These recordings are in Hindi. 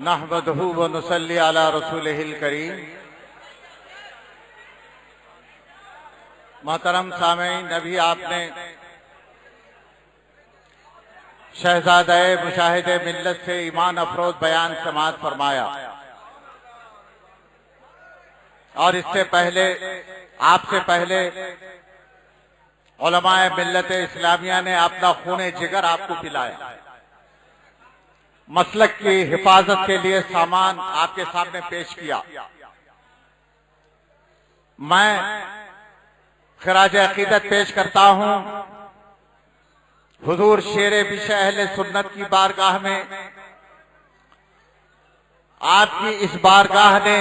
नहमदहू व नुसल्ली अला रसूलिहिल करीम। मोहतरम सामीन, नबी आपने शहजादे मुशाहिदे मिल्लत से ईमान अफरोज बयान समाअत फरमाया और इससे पहले आपसे पहले उलमाए मिल्लत इस्लामिया ने अपना खूने जिगर आपको पिलाया। मसलक की हिफाजत के लिए सामान आपके सामने पेश किया। मैं खिराज अकीदत पेश करता हूं हुजूर शेरे बिश अहले सुन्नत की बारगाह में। आपकी इस बारगाह ने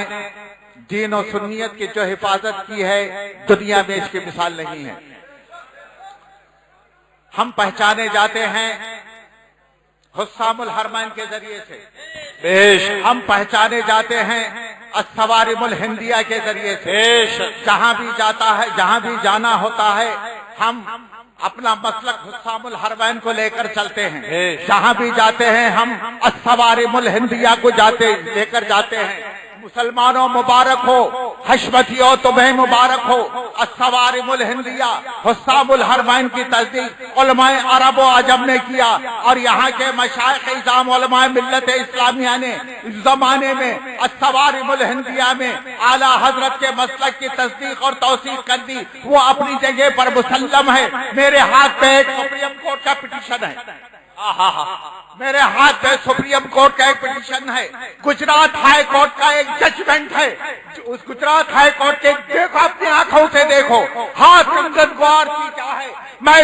दीन और सुन्नियत की जो हिफाजत की है, दुनिया में इसकी मिसाल नहीं है। हम पहचाने जाते हैं हुस्सामुल हरमैन के जरिए से, बेश हम पहचाने जाते हैं अस्सवारिमुल हिंदिया के जरिए से। जहां भी जाता है, जहां भी जाना होता है, हम अपना मसलक हुस्सामुल हरमैन को लेकर चलते हैं। जहां भी जाते हैं हम अस्सवारिमुल हिंदिया को लेकर जाते हैं। मुसलमानों मुबारक हो, हशमतियों तुम्हें मुबारक हो। अस्सवारिमुल हिंदिया हुस्सामुल हरमैन की तस्दीक उलमाए अरब व अजम ने किया और यहाँ के मशाइख इज़ाम उलमाए मिल्लत इस्लामिया ने इस जमाने में अस्सवारिमुल हिंदिया में आला हजरत के मसलक की तस्दीक और तौसीक कर दी। वो अपनी जगह पर मुसल्लम है। मेरे हाथ में एक सुप्रीम कोर्ट का पिटीशन है। मेरे हाथ में सुप्रीम कोर्ट का एक पिटीशन है। गुजरात हाई कोर्ट का एक जजमेंट है। उस गुजरात हाई कोर्ट के देखो, अपनी आंखों से देखो, हाथ कंगन गौर की क्या है। मैं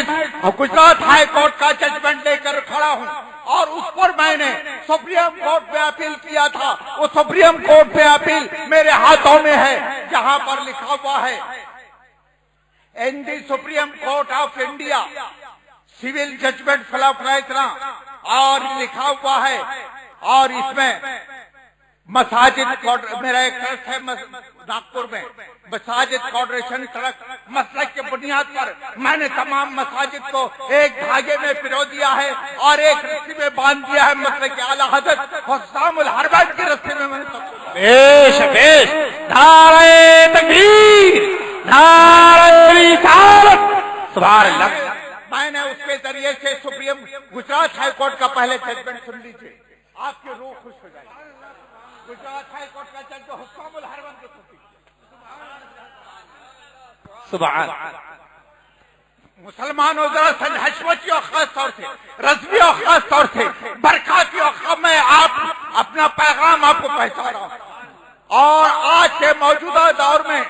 गुजरात हाई कोर्ट का जजमेंट लेकर खड़ा हूँ और उस पर मैंने सुप्रीम कोर्ट में अपील किया था। वो सुप्रीम कोर्ट में अपील मेरे हाथों में है, जहाँ पर लिखा हुआ है in the Supreme Court of India civil judgment खिलाफ फैसला, और लिखा हुआ है। और इसमें मसाजिद मेरा एक ट्रस्ट है नागपुर में, मसाजिद कॉर्पोरेशन ट्रस्ट मसलक के बुनियाद पर मैंने तमाम मसाजिद को एक धागे में पिरो दिया है और एक रस्सी में बांध दिया है। मसलक के आला हज़रत हुस्सामुल हरमैन की रस्सी में मैंने बेश नारे तकबीर, नारे रिसालत, सुभान अल्लाह। मैंने उसके जरिए से सुप्रीम गुजरात हाई कोर्ट का पहले जजमेंट सुन लीजिए, आपकी रूह खुश हो जाएगी। गुजरात हाई कोर्ट का जज हुस्सामुल हरमैन के सुभान। मुसलमानों जरा हशमतियों खास तौर से, रज़वियों खास तौर से, बरकातियों का मैं आप अपना पैगाम आपको पहुंचा रहा हूं। और आज के मौजूदा दौर में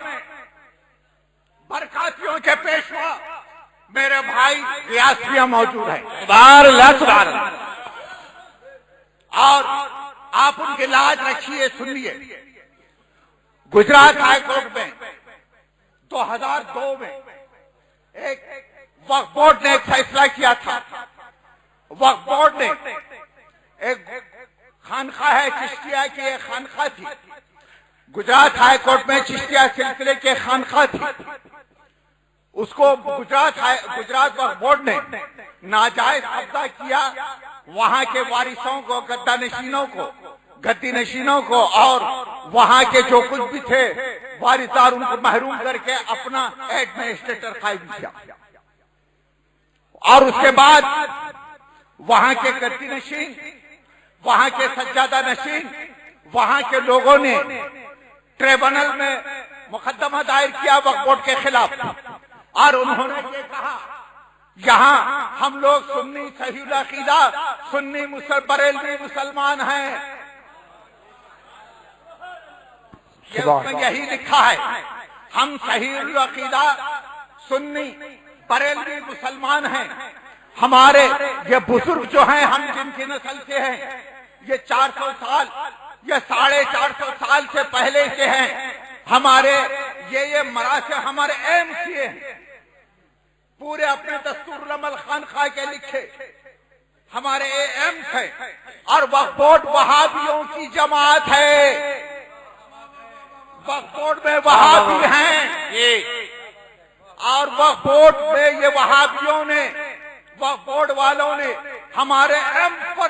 बरकातियों के पेशवा मेरे भाई रियासतियां मौजूद है। और आप उनकी लाज रखिए, सुनिए। गुजरात हाई कोर्ट में 2002 में एक वक्फ बोर्ड ने एक फैसला किया था। वक्फ बोर्ड ने एक खानखा है, चिश्तिया की एक खानखा थी। गुजरात हाई कोर्ट में चिश्तिया सिलसिले की खानखा थी। उसको गुजरात वक्फ बोर्ड ने नाजायज कब्जा किया। वहां के वारिसों को, गद्दी नशीनों को और वहां के जो कुछ भी थे वारिसदार, उनको महरूम करके अपना एडमिनिस्ट्रेटर कायम किया। और उसके बाद वहां के गद्दी नशीन, वहां के सज्जादा नशीन, वहां के लोगों ने ट्रिब्यूनल में मुकदमा दायर किया वक्फ बोर्ड के खिलाफ। और उन्होंने ये कहा, यहाँ हम लोग सुन्नी सहीहुल अकीदा, सुन्नी बरेलवी मुसलमान हैं। ये उसमें यही लिखा है, हम सहीहुल अकीदा सुन्नी बरेलवी मुसलमान हैं। हमारे ये बुजुर्ग जो हैं, हम जिनकी नस्ल से हैं, ये 400 साल, ये 450 साल से पहले से हैं। हमारे ये मरासे हमारे एमसीए हैं, पूरे अपने दस्तूर अमल खानखा के लिखे हमारे एम्स है। और वक्फ बोर्ड वहाबियों की जमात है। वक्फ बोर्ड में वहाबी हैं ये, और वक्फ बोर्ड में ये वहाबियों ने, वक्फ बोर्ड वालों ने हमारे इल्म पर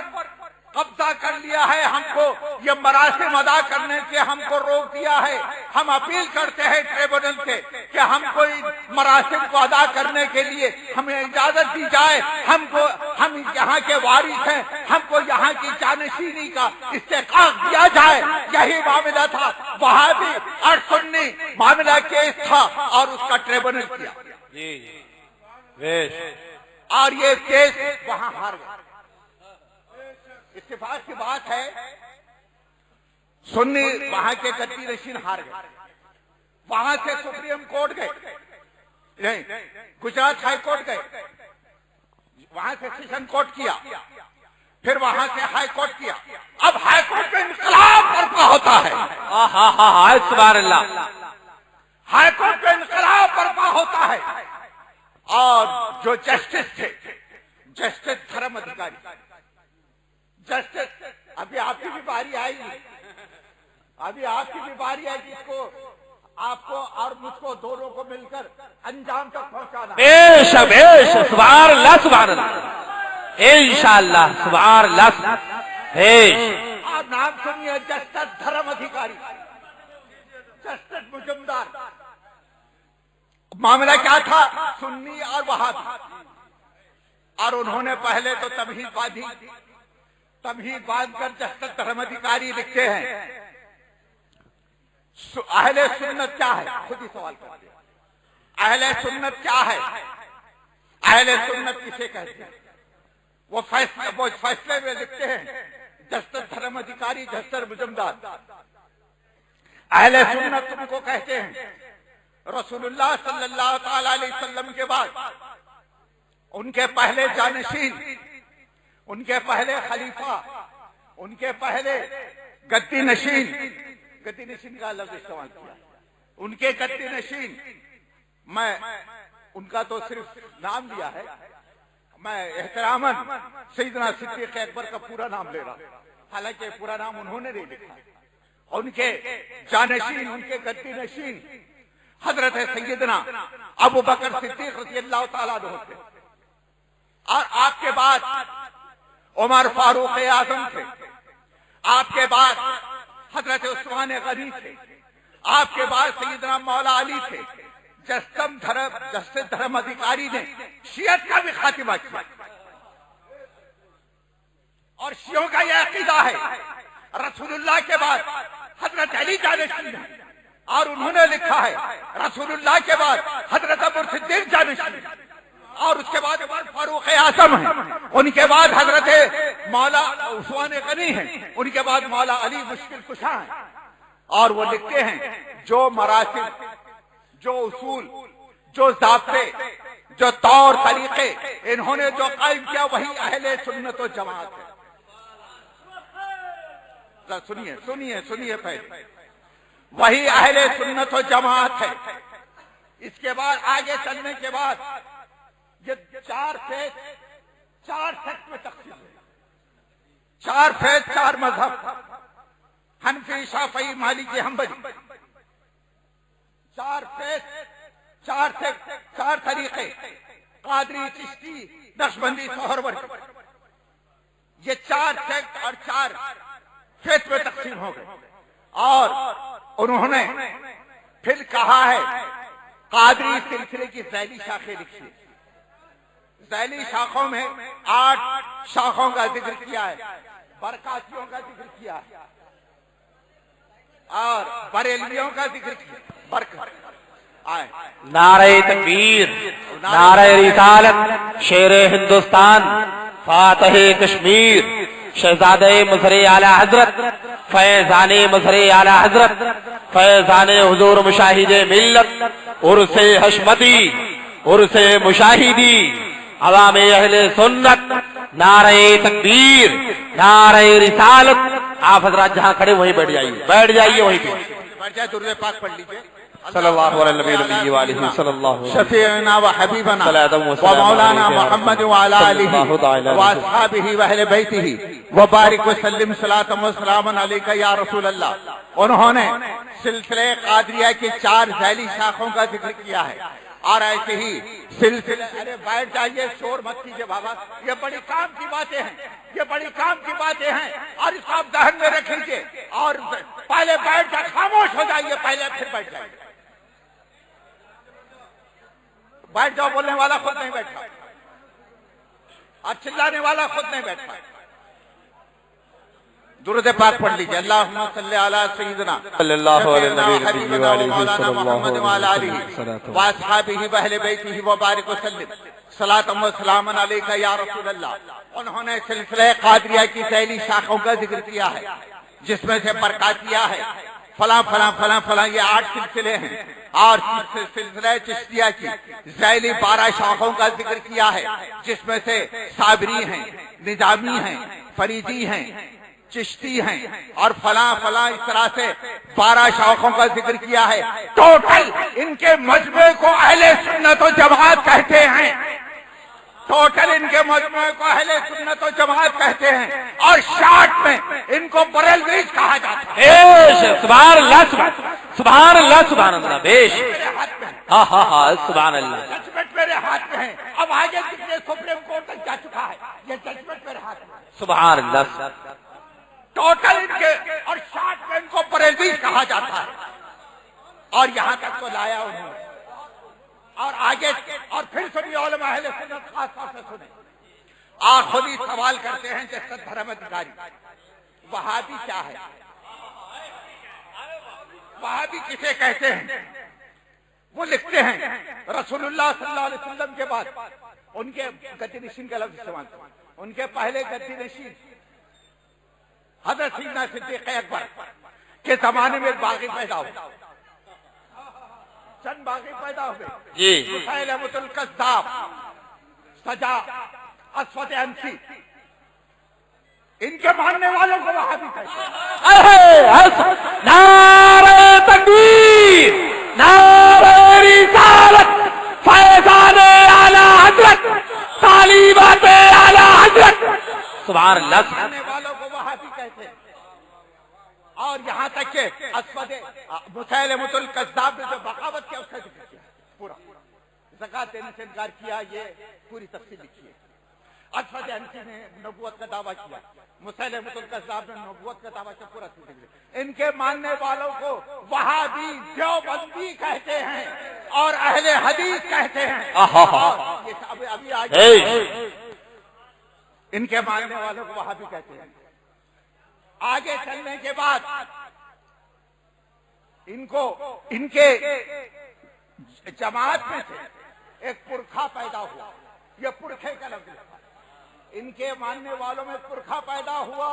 कब्जा कर लिया है, हमको ये मरासिम अदा करने से हमको रोक दिया है। हम अपील करते हैं ट्रिब्यूनल से कि हमको इन मरासिम को अदा करने के लिए हमें इजाजत दी जाए। हम यहाँ के वारिस हैं, हमको यहाँ की जानशीनी का इस्तेकाक दिया जाए। यही मामला था, वहाबी और सुन्नी मामला केस था और उसका ट्रिब्यूनल किया और ये केस वहां हार गया। इत्तेफाक की बात है, सुन्नी वहां के गद्दी नशीन हार गए, वहां से सुप्रीम कोर्ट गए, नहीं गुजरात हाई कोर्ट गए, वहां से सेशन कोर्ट किया, फिर वहां से हाई कोर्ट किया। अब हाई कोर्ट में इनकलाब बर्पा होता है। हाई कोर्ट में इनकलाब बर्पा होता है और जो जस्टिस थे, जस्टिस धर्म अधिकारी, जस्टिस अभी आपकी भी बारी आएगी, अभी आपकी भी बारी आएगी, इसको आपको और मुझको दोनों को मिलकर अंजाम तक पहुंचाना। इंशाअल्लाह सुभान अल्लाह। आप नाम सुनिए, जस्टिस धर्म अधिकारी, जस्टिस मुजुमदार। मामला क्या था? सुन्नी और वहाबी, और उन्होंने पहले तो तमहीद बांधी, तमहीद बांधकर जस्टिस धर्माधिकारी लिखते हैं अहले सुन्नत क्या है? खुद ही सवाल करते हैं, अहले सुन्नत क्या है? अहले सुन्नत किसे कहते हैं? वो फैसले में लिखते हैं जस्टिस धर्माधिकारी, जस्टिस मुजुमदार। अहले सुन्नत तुमको कहते हैं रसूलुल्लाह सल्लल्लाहु अलैहि वसल्लम के बाद उनके पहले जानशीन, उनके पहले खलीफा, उनके पहले गद्दी नशीन, गद्दी नशीन का लफ्ज इस्तेमाल किया, उनके गद्दी नशीन। मैं उनका तो सिर्फ नाम लिया है, मैं एहतरामन सैयदना सिद्दीक अकबर का पूरा नाम ले रहा, हालांकि पूरा नाम उन्होंने नहीं लिखा। उनके जानशीन, उनके गद्दी नशीन हजरत सैयदना अबू बकर सिद्दीक रज़ियल्लाहु ताला अन्हु थे, और आपके बाद उमर फारूक आजम थे, आपके बाद हजरत उस्मान गनी थे, आपके बाद सैयदना मौला अली थे। जस्टिस धर्म अधिकारी ने शियत का भी खातिमा किया, और शियों का यह अकीदा है रसूलुल्लाह के बाद हजरत अली जानशीन है, और उन्होंने लिखा है रसूलुल्लाह के बाद हजरत अबू सिद्दीक जानशीन, और उसके बाद उमर फारूक आजम है, उनके बाद हजरत मौला उस्मान गनी है, उनके बाद मौला अली मुश्किल कुशा है। और वो लिखते हैं जो मरासिम, जो उसूल, जो ज़ाब्ते, जो तौर तरीके इन्होंने जो कायम किया वही अहले सुन्नत व जमात है। सुनिए सुनिए सुनिए, पहले वही अहले सुन्नत व जमात है। इसके बाद आगे चलने के बाद ये चार फेज, चार सेक्ट में तकसीम है, चार फेज, चार मजहब, हनफी, शाफई, मालिकी, हम्बली, चार फेज, चार सेक्ट, चार तरीके, कादरी, चिश्ती, नक्शबंदी, सोहरवर्दी, ये चार सेक्ट और चार फेज में तकसीम हो गए। और उन्होंने फिर कहा है कादरी सिलसिले की ज़ैली शाखें लिखी, ज़ैली शाखों में 8 शाखों का जिक्र किया है, बरकातियों का जिक्र किया है और बरेलवियों का जिक्र किया। बरकत आए, नारे तकबीर, नारे रिसालत, शेर हिंदुस्तान, फातह कश्मीर, शहजादे मुसरे आला हजरत, फैजाने मुसरे आला हजरत, फैजाने हुजूर मुशाहिदे मिल्लत, उर्से हशमती, उर्से मुशाहिदी, अवामे अहले सुन्नत, नारे तकबीर, नारे रिसालत। आप हजरात जहां खड़े वहीं बैठ जाइए, बैठ जाइए वहीं पे, बैठ जाए, दुरूद पाक पढ़ लीजिए। सल्लल्लाहु अलैहि वसल्लम, शफीअना व हबीबना व मौलाना मुहम्मद व अला आलिहि व अस्हाबिहि व अहले बैतिहि व बारिक व सल्लिम सलातम व सलामन अलैका या रसूल अल्लाह। उन्होंने सिलसिले कादरिया की 4 ज़ैली शाखों का जिक्र किया है। और ऐसे ही सिलसिले। अरे बैठ जाइए, शोर मत कीजिए बाबा, ये बड़ी काम की बातें हैं, ये बड़ी काम की बातें हैं और इसको आप ध्यान में रख लीजिए। और पहले बैठ जा, खामोश हो जाइए पहले, फिर बैठ जाइए। बैठ जाओ बोलने वाला खुद नहीं बैठा और चिल्लाने वाला खुद नहीं बैठा। दुरूद पाक पढ़ लीजिए। अल्लाहुम्मा सल्ली अला सय्यिदिना सल्लल्लाहु अलैहि वसल्लम मुहम्मद व अला आलिहि व अस्हाबिहि व अहले बैतिहि व बारिक व सल्लिम सलातम व सलामन अलैका या रसूल अल्लाह। उन्होंने सिलसिले कादरिया की पहली शाखों का जिक्र किया है, जिसमें से बरकातिया है, फला फला फला फला, ये 8 सिलसिले हैं। और सिलसिले चिश्तिया की ज़ैली 12 शाखों का जिक्र किया है, जिसमें से साबरी हैं, निजामी हैं, फरीदी हैं, चिश्ती हैं और फला फला, इस तरह से 12 शाखों का जिक्र किया है। टोटल इनके मजमे को अहले सुन्नत व जमात कहते हैं। टोटल इनके मजमे को अहले सुन्नत व जमात कहते हैं। और शार्ट में इनको बरेलवी कहा जाता है। सुभान अल्लाह, सुभान अल्लाह, सुभान अल्लाह। बेश, हाँ हाँ हाँ, सुभान अल्लाह। जजमेंट मेरे हाथ में है। अब आगे कितने सुप्रीम कोर्ट तक जा चुका है, ये जजमेंट मेरे हाथ में। सुभान अल्लाह। टोटल इनके और शार्ट में इनको बरेलवी कहा जाता है। और यहाँ तक तो लाया उन्होंने। और आगे और फिर सुनिए, उलमा अहले सुन्नत खास तौर से सुने और खुद ही सवाल करते हैं जैसे धर्म अधिकारी, वहाबी क्या है, वहाबी किसे कहते हैं। वो लिखते हैं रसूलुल्लाह सल्लल्लाहु अलैहि वसल्लम के बाद उनके गद्दी-नशीन का लफ्ज इस्तेमाल, उनके पहले गद्दी-नशीन हज़रत सैयदना सिद्दीक़ अकबर के जमाने में बागी पैदा हुए, चंद बागी पैदा हुए जी। मुसैलमतुल कज़्ज़ाब, सजा, अस्वद अंसी, इनके मानने वालों को वहाबी कहते हैं। नारे तकबीर, नारे रिसालत, फैज़ाने आला हज़रत, तालीबाते आला हज़रत। सुभान अल्लाह। मानने वालों को वहाबी कहते हैं। और यहाँ तक के अस्वद मुसैलमतुल कज़्ज़ाब ने जो बगावत किया उसका जिक्र किया, पूरा ज़कात देने से इनकार किया, ये पूरी तफसील लिखी है। अस्वद अंसी ने नबूवत का दावा किया, मुसैलमतुल कज़्ज़ाब ने नबूवत का दावा किया, पूरा जिक्र। इनके मानने वालों को वहाबी देवबंदी कहते हैं और अहले हदीस कहते हैं। और ये अभी आगे इनके मानने वालों को वहाबी कहते हैं। आगे चलने के बाद इनको इनके जमात में से एक पुरखा पैदा हुआ, ये पुरखे का लफ्ज है। इनके मानने वालों में पुरखा पैदा हुआ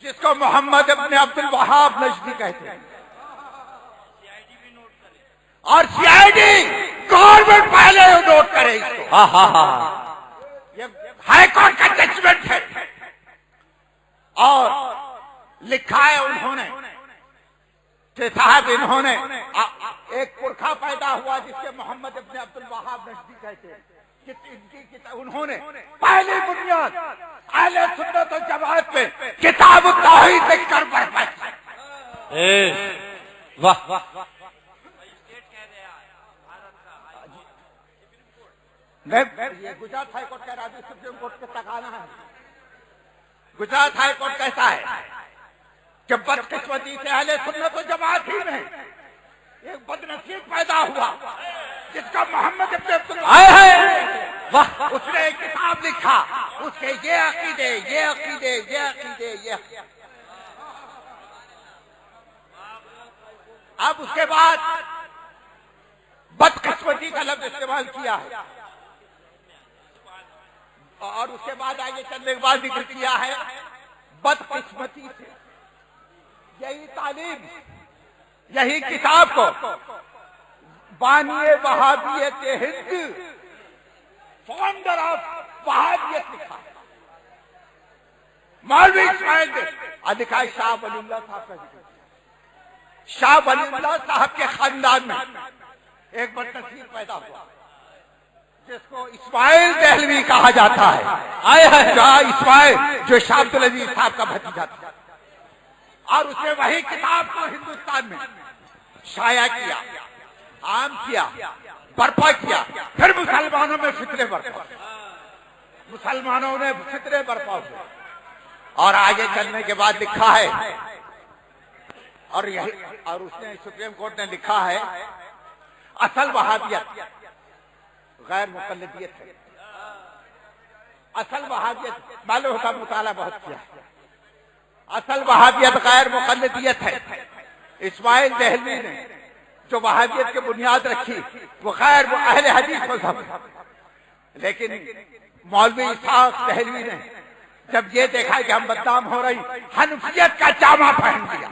जिसको मोहम्मद इब्न अब्दुल वहाब नजदी कहते हैं। और सीआईडी गवर्नमेंट पहले नोट करे इसको। हाँ हाँ हाँ, ये हाईकोर्ट का जजमेंट है। और लिखा है उन्होंने कि साहब इन्होंने एक पुरखा पैदा हुआ जिसके मोहम्मद इब्न अब्दुल वहाब नजदी कहते हैं। उन्होंने पहली बुनियाद अहले सुन्नत व जमात पे किताब तौहीद लिखकर बरपाई। वाह वाह। ये गुजरात हाई कोर्ट का राज्य सुप्रीम कोर्ट के तकाना है। गुजरात हाई कोर्ट कहता है कि बदकिस्मती से अहले सुन्नत व जमात ही में एक बदनसीब पैदा हुआ जिसका मोहम्मद इब्न अब्दुल वहाब, उसने एक किताब लिखा, उसके ये अकीदे, ये अकीदे, ये अकीदे, ये। अब उसके बाद बदकिस्मती का लफ्ज इस्तेमाल किया है। और उसके बाद आगे चलने के बाद जिक्र किया है बदकिस्मती से। यही तालीम, यही किताब को बानिए वहाबियत हिंद, फाउंडर ऑफ वहाबियत लिखा मौलवी इस्माइल अधिकारी शाह वलीउल्लाह साहब का जिक्र। शाह वलीउल्लाह साहब के खानदान में एक बदनसीब पैदा हुआ जिसको इस्माइल दहलवी कहा जाता है। शाह इस्माइल जो शाह अब्दुल अजीज साहब का भतीजा था। और उसने वही किताब को हिंदुस्तान में शाया किया, आम किया, बर्पा किया, फिर मुसलमानों में फितरे बर्पा, मुसलमानों ने फितरे बर्पा हुए। और आगे चलने के बाद लिखा है, और यही और उसने सुप्रीम कोर्ट ने लिखा है, असल वहाबियत गैर मुकल्लिदियत है। असल वहाबियत मालूम होता, मुताला बहुत किया, असल वहाबियत गैर मुकल्लिदियत है। इस्माइल देहलवी ने जो वहाबियत की बुनियाद रखी वो खैर वो अहले हदीस मज़हब है, लेकिन मौलवी इसहाक देहलवी ने जब ये देखा कि हम बदनाम हो रही, हनफियत का जामा पहन लिया,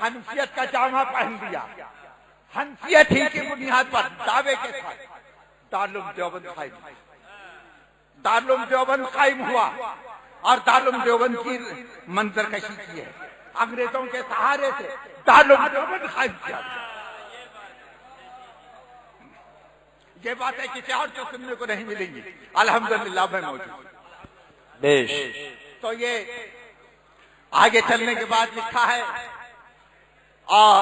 हनफियत का जामा पहन लिया, हनफियत ही की बुनियाद पर दावे के साथ दारुल देवबंद कायम, दारुल देवबंद कायम हुआ और दारुल देवबंद की मंजरकशी की है। अंग्रेजों के सहारे से दारुल देवबंद कायम किया। ये बातें किसी और से सुनने को नहीं मिलेंगी, अल्हम्दुलिल्लाह में मौजूद। तो ये आगे चलने के बाद लिखा है, और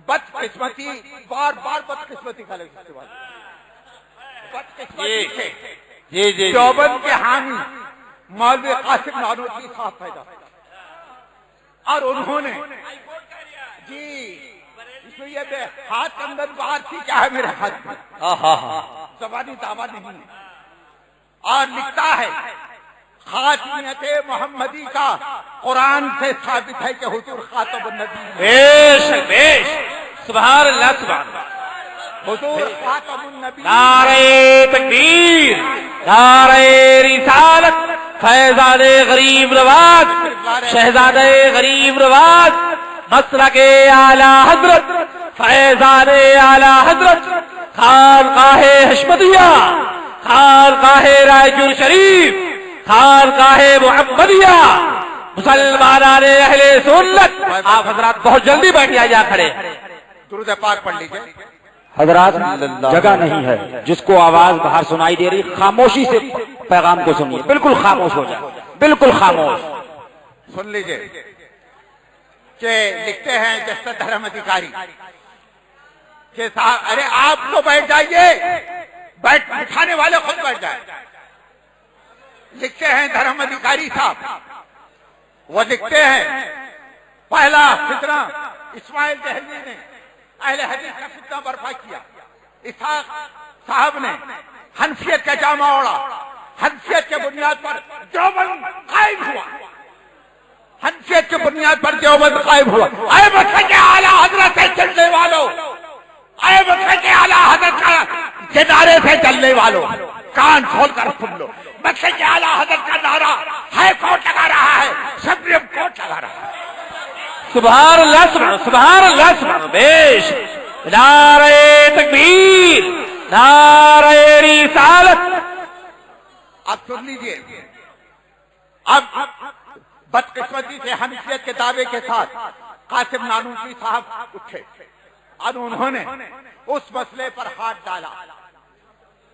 बदकिस्मती बार बार बदकिस्मती का इस्तेमाल, बदकिस्मती से देवबंद के हामी मौलवी कासिम नानोतवी साहब पैदा, और उन्होंने जी इसमें ये हाथ के अंदर बाहर थी, क्या है मेरे हाथ में, जबानी दावा नहीं है। और लिखता है, खातिमियत मोहम्मदी का कुरान से साबित है कि हुजूर खातमुन नबी, बेशक बेशक, सुभान अल्लाह सुभान अल्लाह, हुजूर खातमुन नबी। नारे तकबीर, नारे रिसालत, फैजादे गरीब नवाज, शहजादे गरीब नवाज, मसलके आला हजरत, फैजादे आला हजरत, खानकाहे हशमतिया, खानकाहे रायचूर शरीफ, खानकाहे मुहम्मदिया, मुसलमानाने अहले सुन्नत। आप हजरात बहुत जल्दी बैठ जा खड़े, दुरूद पाक पढ़ लीजिए। हजरात जगह नहीं है, जिसको आवाज बाहर सुनाई दे रही खामोशी से पैगाम को सुनिए, बिल्कुल खामोश हो जाए, बिल्कुल खामोश। सुन लीजिए कि लिखते हैं जस्ता धर्म अधिकारी के साथ, अरे आप तो बैठ जाइए, बैठ बिठाने वाले खुद बैठ जाए। लिखते हैं धर्म अधिकारी साहब, वो लिखते हैं, पहला फितना इस्माइल देहलवी ने अहले हदीस का फितना बर्पा किया, इसहाक साहब ने हनफियत का जामा ओढ़ा, हनफियत के बुनियाद पर देवबंद कायम हुआ, हनफियत के बुनियाद पर देवबंद कायम हुआ। आए मक्के के आला हजरत से चलने वालों, आए मक्के के आला हजरत का किनारे से चलने वालों, कान खोलकर सुन लो, मक्के के आला हजरत का नारा हाई कोर्ट लगा रहा है, सुप्रीम कोर्ट लगा रहा है। सुभान अल्लाह सुभान अल्लाह सुभान, बेश, नारे तकबीर, नारे रिसालत। अब सुन लीजिए, अब बदकिस्मती से हनफियत के दावे के साथ कासिम नानोतवी साहब उठे और उन्होंने उस मसले पर हाथ डाला,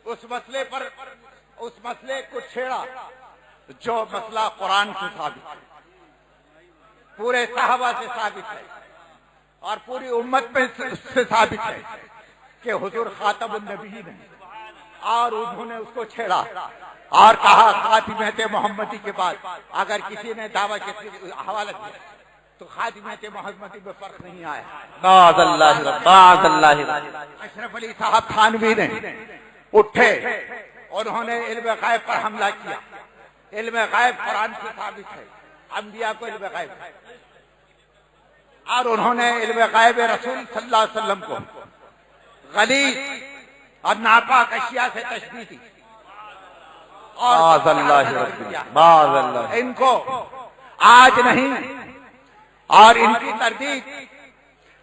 उस मसले को छेड़ा जो मसला कुरान से साबित है, पूरे सहाबा से साबित है और पूरी उम्मत में से साबित है कि हुजूर खातमुन नबीयीन है। और उन्होंने उसको छेड़ा और कहा, खातिमियत मोहम्मदी के बाद अगर किसी ने दावा के हवाला किया तो खातिमियत मोहम्मदी में फर्क नहीं आया। अशरफ अली साहब थानवी ने उठे, उन्होंने इल्म गैब पर हमला किया। इल्म गैब कुरान से साबित है, अंबिया को इल्म गैब है, और उन्होंने इल्म गैब रसूल सल्लल्लाहु अलैहि वसल्लम को गलीज और नापाक अशिया से तशबीह दी और इनको आज नहीं, और इनकी तरदीद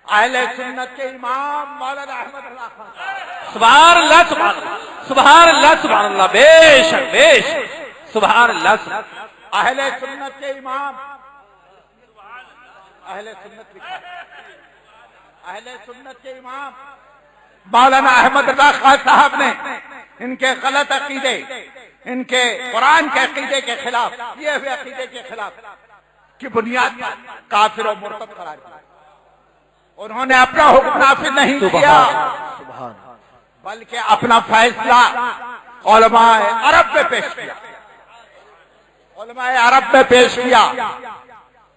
अहले सुन्नत के इमाम मौलाना अहमद रज़ा खान, सुभान अल्लाह सुभान अल्लाह, सुभान अल्लाह सुभान अल्लाह, बेशक बेशक, सुभान अल्लाह, अहले सुन्नत के इमाम, अहले सुन्नत लिखा है, अहले सुन्नत के इमाम मौलाना अहमद रज़ा खान साहब ने इनके गलत अकीदे, इनके कुरान के अकीदे के खिलाफ, ये हुए अकीदे के खिलाफ की बुनियाद पर काफिर और मुर्तद करार दिया। उन्होंने अपना हुक्म नाफिज नहीं किया। बल्कि अपना फैसला उलमाए अरब में पेश किया। उलमाए अरब में पेश किया।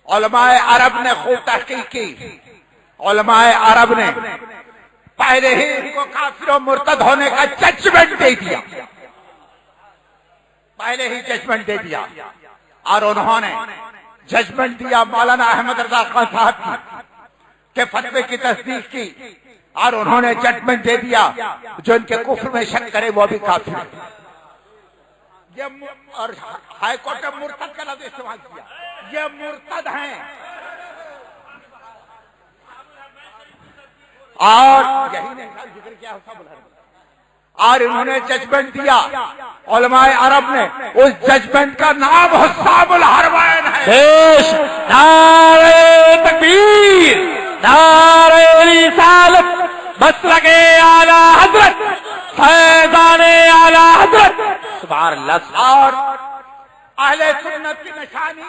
उलमाए अरब ने खूब तहकीक की। उलमाए अरब ने पहले ही इनको काफिर और मुर्तद होने का जजमेंट दे दिया। पहले ही जजमेंट दे दिया और उन्होंने जजमेंट दिया मौलाना अहमद रजा खान साहब की के फतवे की तस्दीक की और उन्होंने जजमेंट दे दिया जो इनके कुफ्र में शक करे वो भी काफिर है। ये और हाईकोर्ट ने मुर्तद का लफ्ज इस्तेमाल किया। ये मुर्तद हैं और यही ने जिक्र किया और इन्होंने जजमेंट दिया। उलमाए अरब ने उस जजमेंट का नाम हुस्सामुल हरमैन है। पेश नारे तकबीर, नारे रिसालत, मसलके आला हजरत, फैज़ाने आला हजरत सुभान अल्लाह। और अहले सुन्नत की निशानी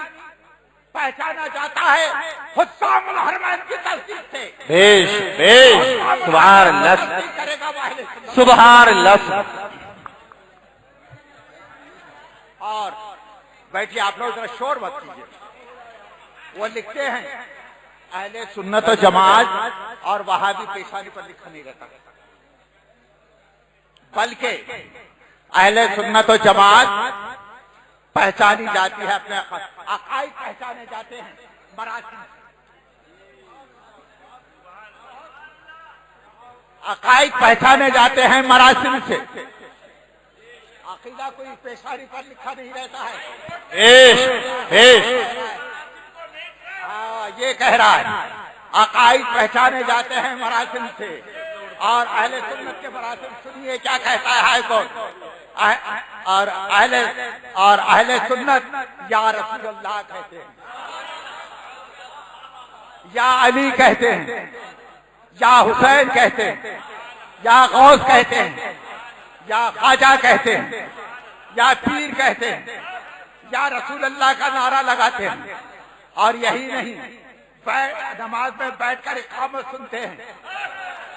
पहचाना जाता है हुस्सामुल हरमैन की तस्दीक से। पेश पेश सुभान अल्लाह, करेगा वो अहले सुन्नत। सुभान अल्लाह। और बैठिए आप लोग जरा शोर मत कीजिए। वो लिखते हैं अहले सुन्नत और जमात और वहाबी पेशानी पर लिखा नहीं रहता, बल्कि अहले सुन्नत और जमात पहचानी जाती है अपने अकाईद पहचाने जाते हैं मरासिम। अकाईद पहचाने जाते हैं मरासिम से। अकीदा कोई पेशानी पर लिखा नहीं रहता है। ये कह रहा है अकाईद पहचाने जाते हैं मरासिम से। और अहले सुन्नत के मरासिम सुनिए क्या कहता है हाई कोर्ट। और अहले सुन्नत या रसूलुल्लाह कहते हैं, या अली कहते हैं, या हुसैन कहते हैं, या गौस कहते हैं, या ख्वाजा कहते हैं, या पीर कहते हैं, या रसूलुल्लाह का नारा लगाते हैं। और यही नहीं, नमाज में बैठकर इकामत सुनते हैं,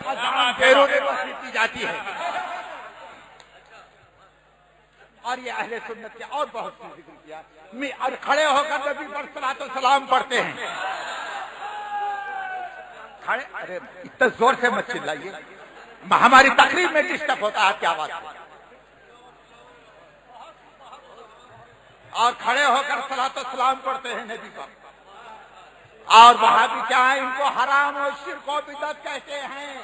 अज़ान बेरों की जाती है। और ये अहले सुन्नत के और बहुत सी जिक्र किया। और खड़े होकर नबी पर सलातो सलाम पढ़ते हैं। खड़े, अरे इतना जोर से मत चिल्लाइए, हमारी तकरीर में डिस्टर्ब होता है आपकी आवाज। और खड़े होकर सलातो सलाम पढ़ते हैं नबी पर। और वहां भी क्या है, इनको हराम और शिर्क और बिदअत कहते हैं।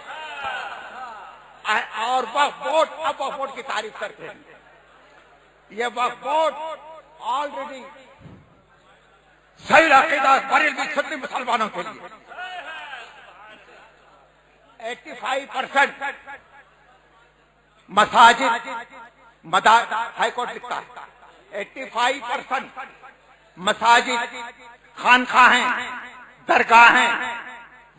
और वक्फ बोर्ड, अब वक्फ बोर्ड की तारीफ करते हैं। ये वक्फ बोर्ड ऑलरेडी सही अकीदा बरेलवी सुन्नी मुसलमानों के लिए 85% मसाजिद हाईकोर्ट लिखता है 85% मसाजिद, खानकाहें, दरगाहें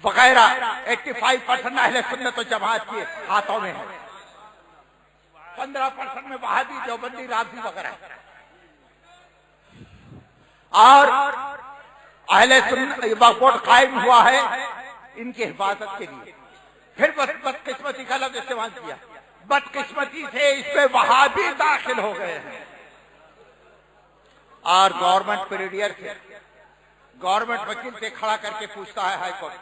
वगैरह 85% अहले सुन्नत और जमात के हाथों में है। 15% में वहाबी, देवबंदी, राफी वगैरह। और अहले सुन्नत वक्फ बोर्ड कायम हुआ है इनकी हिफाजत के लिए। फिर बदकिस्मती का लफ्ज इस्तेमाल किया। बदकिस्मती से इसमें वहाबी दाखिल हो गए हैं। और गवर्नमेंट पीरियड से, गवर्नमेंट वकील से खड़ा करके पूछता है हाईकोर्ट,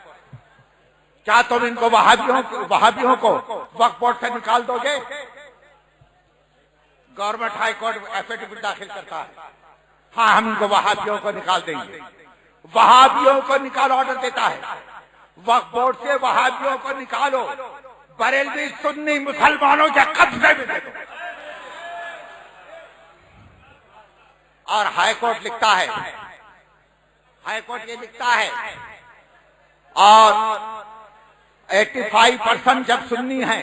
क्या तुम इनको वहाबियों को वक्फ बोर्ड से निकाल दोगे? गवर्नमेंट हाईकोर्ट एफिडेविट दाखिल करता है, हाँ हम इनको वहाबियों को निकाल देंगे। वहाबियों को निकाल ऑर्डर देता है, वक्फ बोर्ड से वहाबियों को निकालो, बरेलवी सुन्नी मुसलमानों के कब्जे में दे दो। और हाईकोर्ट लिखता है, हाईकोर्ट ये लिखता है, और 85% जब सुन्नी है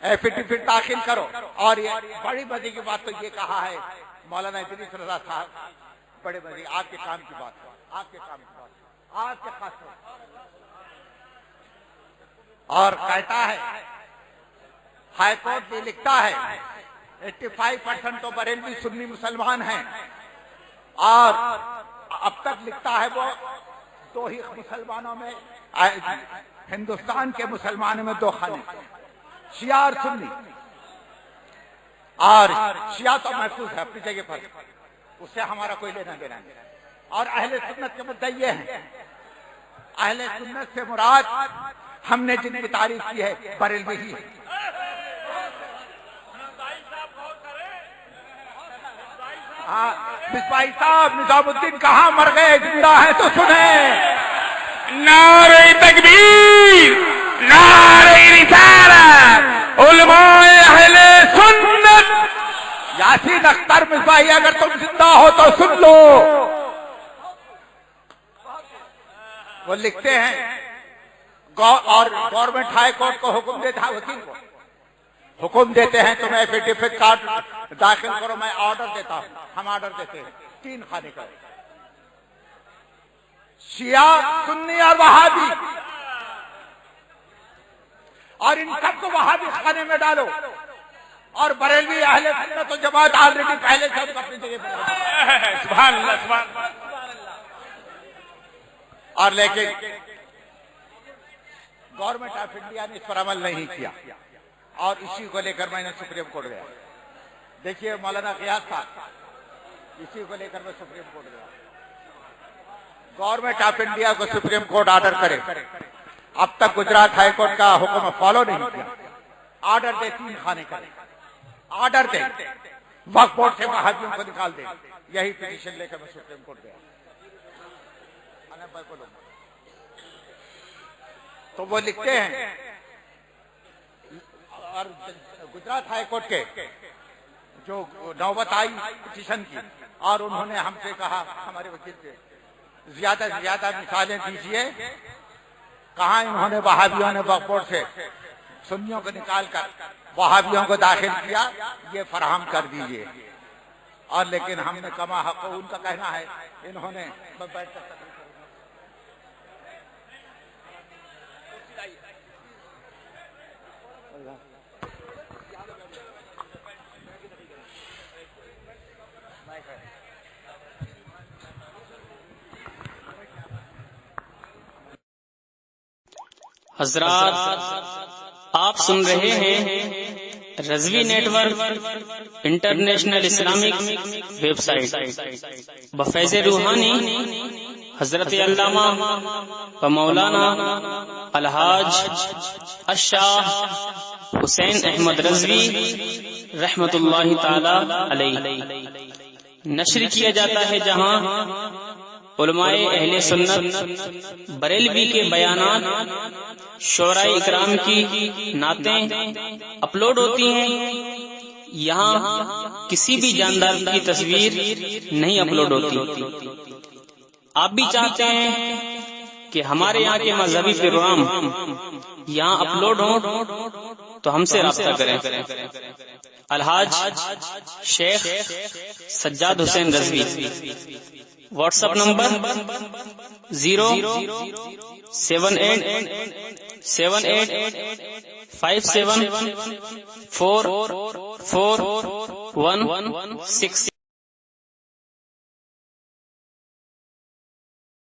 एफिडेविट दाखिल करो। और ये बड़ी मजे की बात तो ये कहा है मौलाना इदरीस रज़ा साहब, बड़े मजे, आपके काम की बात, आपके काम की बात, आपके खास। और कहता है हाईकोर्ट ये लिखता है 85% तो बरेलवी सुन्नी मुसलमान हैं। और अब तक लिखता है वो दो ही मुसलमानों में, हिंदुस्तान के मुसलमानों में दो खाने, शिया और सुन्नी, और शिया तो महफूज है अपनी जगह पर, उससे हमारा कोई लेना देना नहीं। और अहले सुन्नत के मुद्दे ये हैं, अहले सुन्नत से मुराद हमने जिनकी तारीफ की है बरेलवी ही है। हाँ, मिसबाही साहब निजामुद्दीन कहाँ मर गए, जिंदा है तो सुने। नारे तकबीर, नारे रिसालत, उलमाए अहले सुन्नत। यासीन अख्तर मिसबाही, अगर तुम जिंदा हो तो सुन लो। वो लिखते हैं और गवर्नमेंट हाई कोर्ट को हुक्म देता है, वकील को हुक्म देते हैं तुम एफिडेविट कार्ड दाखिल करो, मैं ऑर्डर देता हूं। हम ऑर्डर देते हैं 3 खाने का, शिया, सुन्नी और वहाबी, और इन सबको वहाबी खाने में डालो। और बरेलवी अहले सुन्नत तो जमात ऑलरेडी पहले से अपनी जगह पर। सुभान अल्लाह, सुभान। और लेकिन गवर्नमेंट ऑफ इंडिया ने इस पर अमल नहीं किया, और इसी को लेकर मैंने सुप्रीम कोर्ट गया। देखिए मौलाना गियास साहब, इसी को लेकर मैं सुप्रीम कोर्ट गया। गवर्नमेंट ऑफ इंडिया को सुप्रीम कोर्ट ऑर्डर करे, अब तक गुजरात हाई कोर्ट का हुक्म फॉलो नहीं किया। ऑर्डर दे 3 खाने का, ऑर्डर दे वक्फ बोर्ड से वहाबियों को निकाल दे। यही पिटीशन लेकर मैं सुप्रीम कोर्ट गया। तो वो लिखते हैं, और गुजरात हाई कोर्ट के जो नौबत आई पिटीशन की, और उन्होंने हमसे कहा, हमारे वकील से, ज्यादा से ज्यादा मिसालें दीजिए कहां इन्होंने वहाबियों ने वक्फ बोर्ड से सुन्नियों को निकालकर वहाबियों को दाखिल किया, ये फराहम कर दीजिए। और लेकिन हमने कमा हक, उनका कहना है इन्होंने हजरात, आप सुन रहे हैं Razvi network international Islamic website बफैज़ रूहानी हजरत अल्लामा व मौलाना अलहाज अशाह हुसैन अहमद रज़वी रहमतुल्लाहि ताला अलैहि नश्र किया जाता है, जहां उलमाए अहले सुन्नत बरेलवी के बयानात शोराए इकराम की नातें अपलोड होती हैं। यहाँ किसी भी जानदार की तस्वीर नहीं अपलोड होती। आप भी चाहते हैं कि हमारे यहाँ के मजहबी प्रोग्राम यहाँ अपलोड हो तो हमसे राब्ता करें। Alhaj Sheikh Sajjad Hussain Razvi, WhatsApp number 0787857444116।